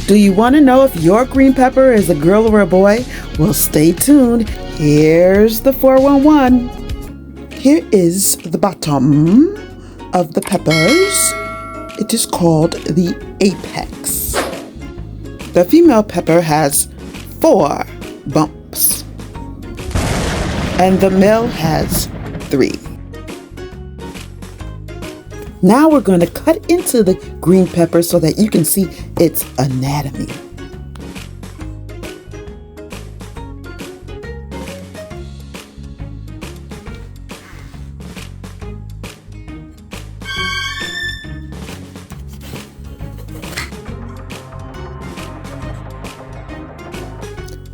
Do you want to know if your green pepper is a girl or a boy? Well, stay tuned. Here's the 411. Here is the bottom of the peppers. It is called the apex. The female pepper has 4 bumps, and the male has 3. Now we're going to cut into the green pepper so that you can see its anatomy.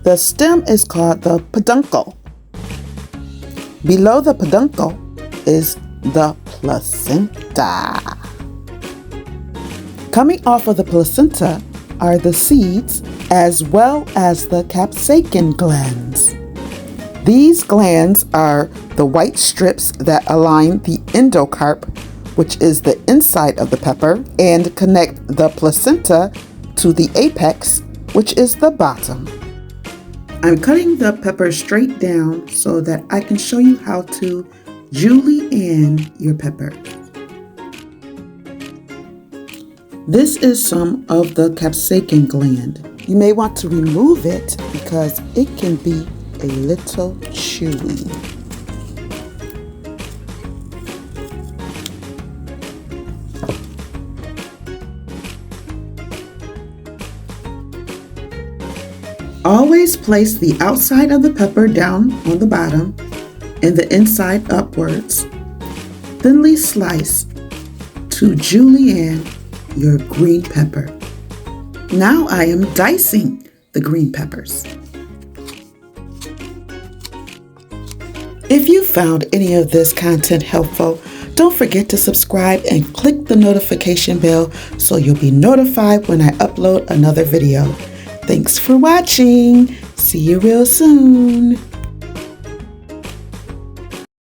The stem is called the peduncle. Below the peduncle is the placenta. Coming off of the placenta are the seeds as well as the capsaicin glands. These glands are the white strips that align the endocarp, which is the inside of the pepper, and connect the placenta to the apex, which is the bottom. I'm cutting the pepper straight down so that I can show you how to julienne your pepper. This is some of the capsaicin gland. You may want to remove it because it can be a little chewy. Always place the outside of the pepper down on the bottom and the inside upwards. Thinly slice to julienne your green pepper. Now I am dicing the green peppers. If you found any of this content helpful, don't forget to subscribe and click the notification bell so you'll be notified when I upload another video. Thanks for watching. See you real soon.